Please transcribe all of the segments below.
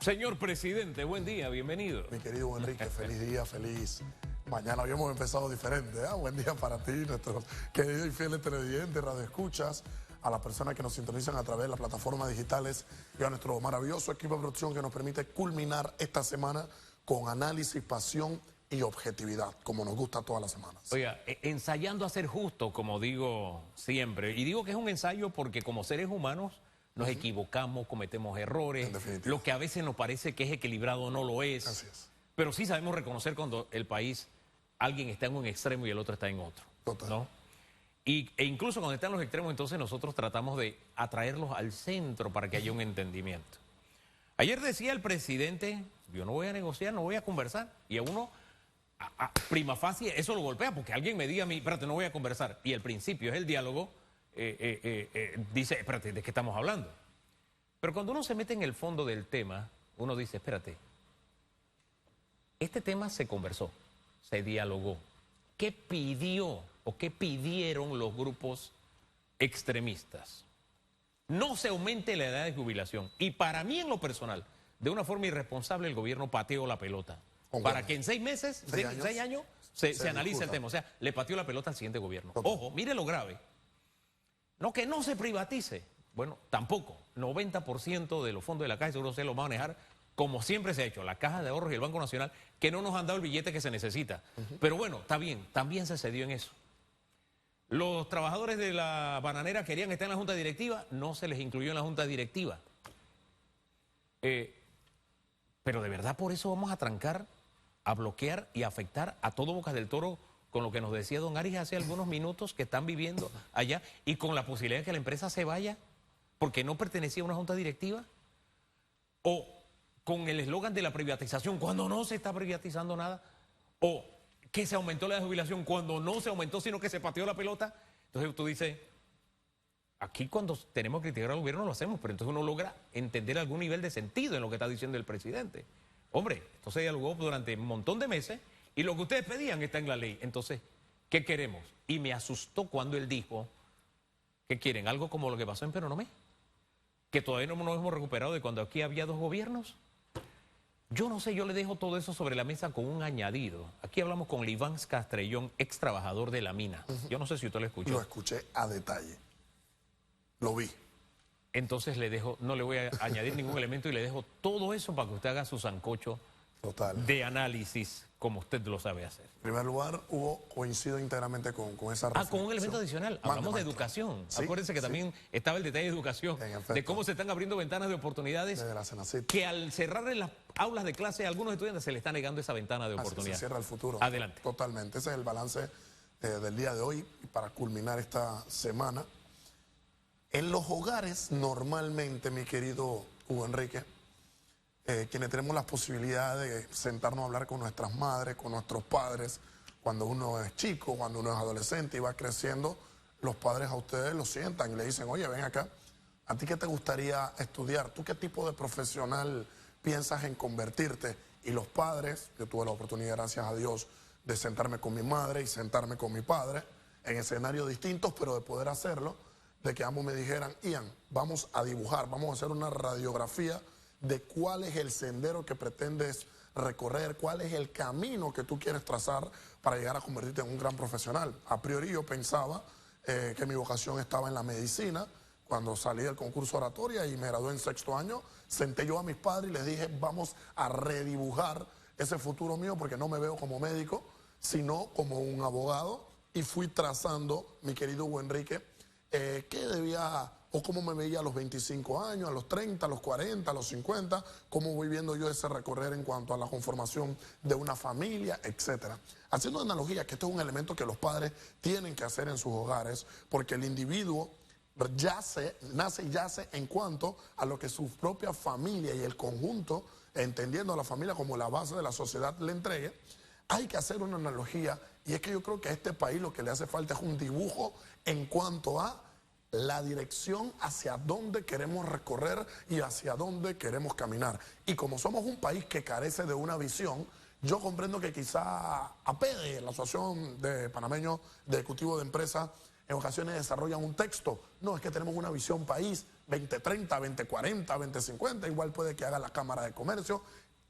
Señor presidente, buen día, bienvenido. Mi querido Enrique, feliz día, feliz mañana. Hoy hemos empezado diferente, ¿eh? Buen día para ti, nuestros queridos y fieles televidentes, radioescuchas, a las personas que nos sintonizan a través de las plataformas digitales y a nuestro maravilloso equipo de producción que nos permite culminar esta semana con análisis, pasión y objetividad, como nos gusta todas las semanas. Oiga, ensayando a ser justo, como digo siempre, y digo que es un ensayo porque como seres humanos nos equivocamos, cometemos errores, lo que a veces nos parece que es equilibrado no lo es. Así es. Pero sí sabemos reconocer cuando el país, alguien está en un extremo y el otro está en otro. Total. ¿No? E incluso cuando están los extremos, entonces nosotros tratamos de atraerlos al centro para que haya un entendimiento. Ayer decía el presidente, yo no voy a negociar, no voy a conversar. Y a uno, prima facie, eso lo golpea, porque alguien me diga a mí, espérate, no voy a conversar. Y el principio es el diálogo, dice, espérate, ¿de qué estamos hablando? Pero cuando uno se mete en el fondo del tema, uno dice, espérate, este tema se conversó, se dialogó. ¿Qué pidió o qué pidieron los grupos extremistas? No se aumente la edad de jubilación. Y para mí, en lo personal, de una forma irresponsable, el gobierno pateó la pelota. Para que en 6 meses, 6 años, se analice el tema. O sea, le pateó la pelota al siguiente gobierno. Ojo, mire lo grave. No que no se privatice. Bueno, tampoco. 90% de los fondos de la Caja de Seguro Social lo va a manejar como siempre se ha hecho, la Caja de Ahorros y el Banco Nacional, que no nos han dado el billete que se necesita. Pero bueno, está bien, también se cedió en eso. Los trabajadores de la bananera querían estar en la Junta Directiva, no se les incluyó en la Junta Directiva. Pero de verdad por eso vamos a trancar, a bloquear y a afectar a todo Bocas del Toro con lo que nos decía don Aris hace algunos minutos, que están viviendo allá, y con la posibilidad de que la empresa se vaya porque no pertenecía a una Junta Directiva. O con el eslogan de la privatización, cuando no se está privatizando nada, o que se aumentó la jubilación cuando no se aumentó, sino que se pateó la pelota. Entonces tú dices, aquí cuando tenemos que criticar al gobierno lo hacemos, pero entonces uno logra entender algún nivel de sentido en lo que está diciendo el presidente. Hombre, esto se dialogó durante un montón de meses y lo que ustedes pedían está en la ley. Entonces, ¿qué queremos? Y me asustó cuando él dijo, ¿qué quieren? Algo como lo que pasó en Peronomé, que todavía no nos hemos recuperado de cuando aquí había 2 gobiernos. Yo no sé, yo le dejo todo eso sobre la mesa con un añadido. Aquí hablamos con Liván Castrellón, ex trabajador de la mina. Yo no sé si usted lo escuchó. Lo escuché a detalle. Lo vi. Entonces le dejo, no le voy a añadir ningún elemento y le dejo todo eso para que usted haga su sancocho de análisis como usted lo sabe hacer. En primer lugar, coincido íntegramente con esa reflexión. Con un elemento adicional, hablamos de educación. ¿Sí? Acuérdense que también estaba el detalle de educación, de cómo se están abriendo ventanas de oportunidades, que al cerrar en las aulas de clase a algunos estudiantes se les está negando esa ventana de oportunidad. Se cierra el futuro. Adelante. Totalmente, ese es el balance del día de hoy. Y para culminar esta semana, en los hogares normalmente, mi querido Hugo Enrique, quienes tenemos la posibilidad de sentarnos a hablar con nuestras madres, con nuestros padres, cuando uno es chico, cuando uno es adolescente y va creciendo, los padres a ustedes lo sientan y le dicen, oye, ven acá, ¿a ti qué te gustaría estudiar? ¿Tú qué tipo de profesional piensas en convertirte? Y los padres, yo tuve la oportunidad, gracias a Dios, de sentarme con mi madre y sentarme con mi padre en escenarios distintos, pero de poder hacerlo, de que ambos me dijeran, Ian, vamos a dibujar, vamos a hacer una radiografía de cuál es el sendero que pretendes recorrer, cuál es el camino que tú quieres trazar para llegar a convertirte en un gran profesional. A priori yo pensaba que mi vocación estaba en la medicina. Cuando salí del concurso oratoria y me gradué en 6º año, senté yo a mis padres y les dije, vamos a redibujar ese futuro mío porque no me veo como médico, sino como un abogado. Y fui trazando, mi querido Hugo Enrique, qué debía o cómo me veía a los 25 años, a los 30, a los 40, a los 50, cómo voy viendo yo ese recorrer en cuanto a la conformación de una familia, etcétera. Haciendo analogía que esto es un elemento que los padres tienen que hacer en sus hogares, porque el individuo nace y yace en cuanto a lo que su propia familia y el conjunto, entendiendo a la familia como la base de la sociedad, le entregue. Hay que hacer una analogía, y es que yo creo que a este país lo que le hace falta es un dibujo en cuanto a la dirección hacia dónde queremos recorrer y hacia dónde queremos caminar. Y como somos un país que carece de una visión, yo comprendo que quizá APEDE, la Asociación de Panameños de Ejecutivos de Empresas, en ocasiones desarrollan un texto. No, es que tenemos una visión país. 2030, 2040, 2050, igual puede que haga la Cámara de Comercio.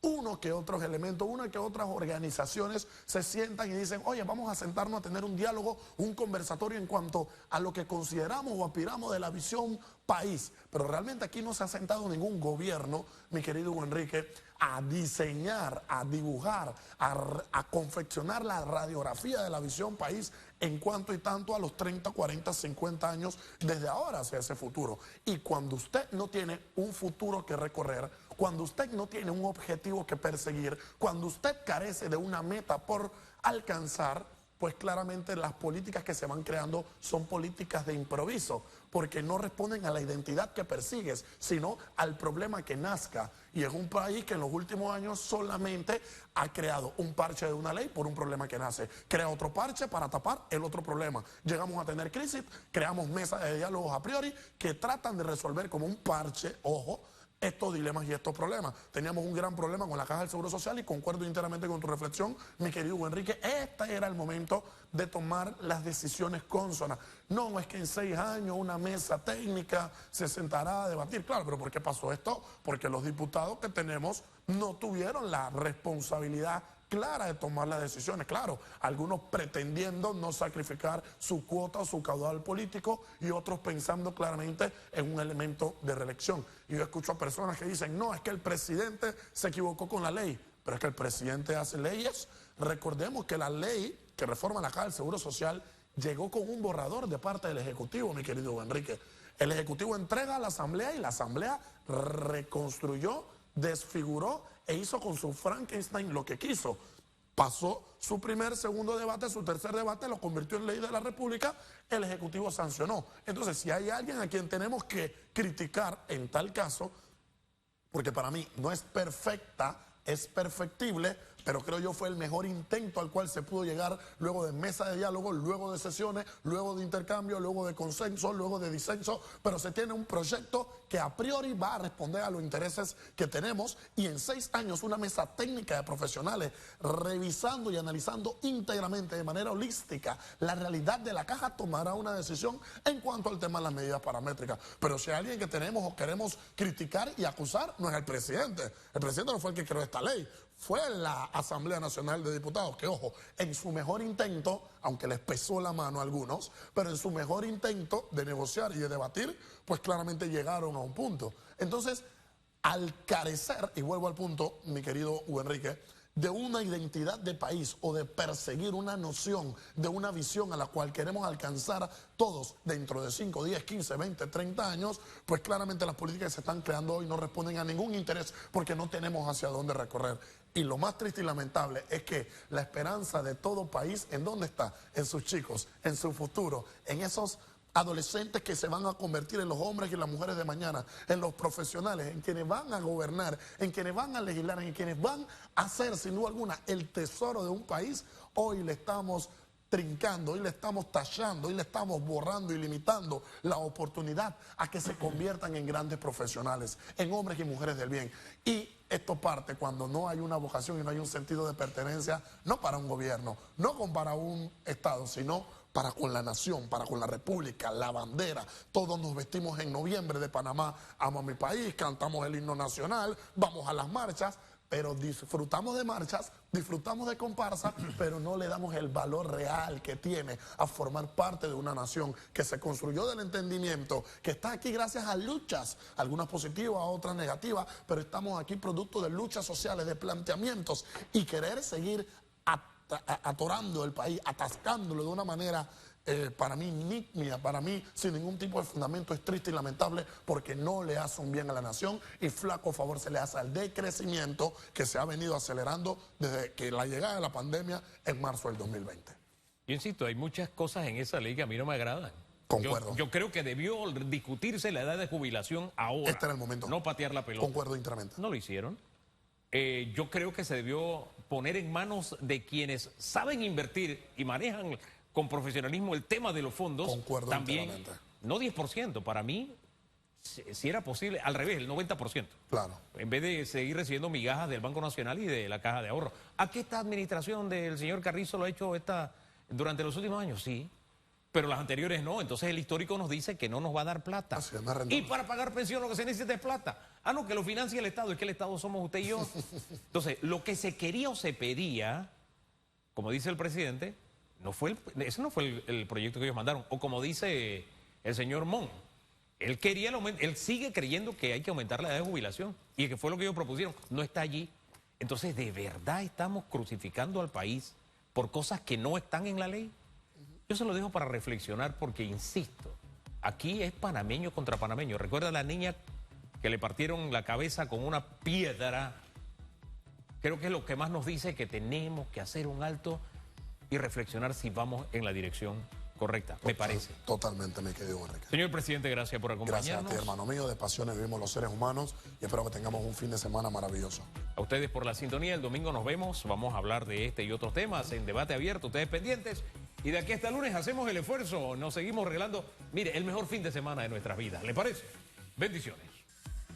Uno que otros elementos, una que otras organizaciones se sientan y dicen, oye, vamos a sentarnos a tener un diálogo, un conversatorio en cuanto a lo que consideramos o aspiramos de la visión país. Pero realmente aquí no se ha sentado ningún gobierno, mi querido Hugo Enrique, a diseñar, a dibujar, a confeccionar la radiografía de la visión país en cuanto y tanto a los 30, 40, 50 años desde ahora hacia ese futuro. Y cuando usted no tiene un futuro que recorrer, cuando usted no tiene un objetivo que perseguir, cuando usted carece de una meta por alcanzar, pues claramente las políticas que se van creando son políticas de improviso, porque no responden a la identidad que persigues, sino al problema que nazca. Y es un país que en los últimos años solamente ha creado un parche de una ley por un problema que nace. Crea otro parche para tapar el otro problema. Llegamos a tener crisis, creamos mesas de diálogos a priori que tratan de resolver como un parche, ojo, estos dilemas y estos problemas. Teníamos un gran problema con la Caja del Seguro Social y concuerdo enteramente con tu reflexión, mi querido Hugo Enrique. Este era el momento de tomar las decisiones cónsonas. No es que en 6 años una mesa técnica se sentará a debatir. Claro, pero ¿por qué pasó esto? Porque los diputados que tenemos no tuvieron la responsabilidad clara de tomar las decisiones. Claro, algunos pretendiendo no sacrificar su cuota o su caudal político y otros pensando claramente en un elemento de reelección. Y yo escucho a personas que dicen, no, es que el presidente se equivocó con la ley, pero es que el presidente hace leyes. Recordemos que la ley que reforma la Caja del Seguro Social llegó con un borrador de parte del Ejecutivo, mi querido Enrique. El Ejecutivo entrega a la Asamblea y la Asamblea reconstruyó, desfiguró e hizo con su Frankenstein lo que quiso. Pasó su primer, segundo debate, su tercer debate, lo convirtió en ley de la República, el Ejecutivo sancionó. Entonces, si hay alguien a quien tenemos que criticar en tal caso, porque para mí no es perfecta, es perfectible, pero creo yo fue el mejor intento al cual se pudo llegar luego de mesa de diálogo, luego de sesiones, luego de intercambio, luego de consenso, luego de disenso, pero se tiene un proyecto que a priori va a responder a los intereses que tenemos y en 6 años una mesa técnica de profesionales revisando y analizando íntegramente de manera holística la realidad de la caja tomará una decisión en cuanto al tema de las medidas paramétricas. Pero si hay alguien que tenemos o queremos criticar y acusar, no es el presidente. El presidente no fue el que creó esta ley. Fue la Asamblea Nacional de Diputados, que ojo, en su mejor intento, aunque les pesó la mano a algunos, pero en su mejor intento de negociar y de debatir, pues claramente llegaron a un punto. Entonces, al carecer, y vuelvo al punto, mi querido Hugo Enrique, de una identidad de país o de perseguir una noción, de una visión a la cual queremos alcanzar todos dentro de 5, 10, 15, 20, 30 años, pues claramente las políticas que se están creando hoy no responden a ningún interés porque no tenemos hacia dónde recorrer. Y lo más triste y lamentable es que la esperanza de todo país, ¿en dónde está? En sus chicos, en su futuro, en esos adolescentes que se van a convertir en los hombres y las mujeres de mañana, en los profesionales, en quienes van a gobernar, en quienes van a legislar, en quienes van a ser sin duda alguna el tesoro de un país. Hoy le estamos trincando, hoy le estamos tachando, hoy le estamos borrando y limitando la oportunidad a que se conviertan en grandes profesionales, en hombres y mujeres del bien. Y esto parte cuando no hay una vocación y no hay un sentido de pertenencia, no para un gobierno, no para un Estado, sino para con la nación, para con la república, la bandera. Todos nos vestimos en noviembre de Panamá, amo a mi país, cantamos el himno nacional, vamos a las marchas, pero disfrutamos de marchas, disfrutamos de comparsa, pero no le damos el valor real que tiene a formar parte de una nación que se construyó del entendimiento, que está aquí gracias a luchas, algunas positivas, otras negativas, pero estamos aquí producto de luchas sociales, de planteamientos y querer seguir atorando el país, atascándolo de una manera para mí nígmida, para mí sin ningún tipo de fundamento, es triste y lamentable porque no le hace un bien a la nación y flaco favor se le hace al decrecimiento que se ha venido acelerando desde que la llegada de la pandemia en marzo del 2020. Yo insisto, hay muchas cosas en esa ley que a mí no me agradan. Concuerdo. Yo creo que debió discutirse la edad de jubilación ahora. Este era el momento. No patear la pelota. Concuerdo íntegramente. No lo hicieron. Yo creo que se debió poner en manos de quienes saben invertir y manejan con profesionalismo el tema de los fondos. Concuerdo también, íntegramente. no 10%, para mí, si era posible, al revés, el 90%. Claro. En vez de seguir recibiendo migajas del Banco Nacional y de la Caja de Ahorro. ¿A qué esta administración del señor Carrizo lo ha hecho durante los últimos años? Sí. pero las anteriores no. Entonces el histórico nos dice que no nos va a dar plata. Así es, no es rentable. Y para pagar pensión lo que se necesita es plata. Ah, no, que lo financia el Estado. Es que el Estado somos usted y yo. Entonces, lo que se quería o se pedía, como dice el presidente, ese no fue el proyecto que ellos mandaron. O como dice el señor Mon, él quería él sigue creyendo que hay que aumentar la edad de jubilación. Y que fue lo que ellos propusieron. No está allí. Entonces, ¿de verdad estamos crucificando al país por cosas que no están en la ley? Yo se lo dejo para reflexionar porque, insisto, aquí es panameño contra panameño. ¿Recuerda a la niña que le partieron la cabeza con una piedra? Creo que es lo que más nos dice que tenemos que hacer un alto y reflexionar si vamos en la dirección correcta, me parece. Totalmente, mi querido Enrique. Señor presidente, gracias por acompañarnos. Gracias a ti, hermano mío. De pasiones vivimos los seres humanos y espero que tengamos un fin de semana maravilloso. A ustedes por la sintonía. El domingo nos vemos. Vamos a hablar de este y otros temas en debate abierto. Ustedes pendientes. Y de aquí hasta el lunes hacemos el esfuerzo. Nos seguimos regalando, mire, el mejor fin de semana de nuestras vidas. ¿Le parece? Bendiciones.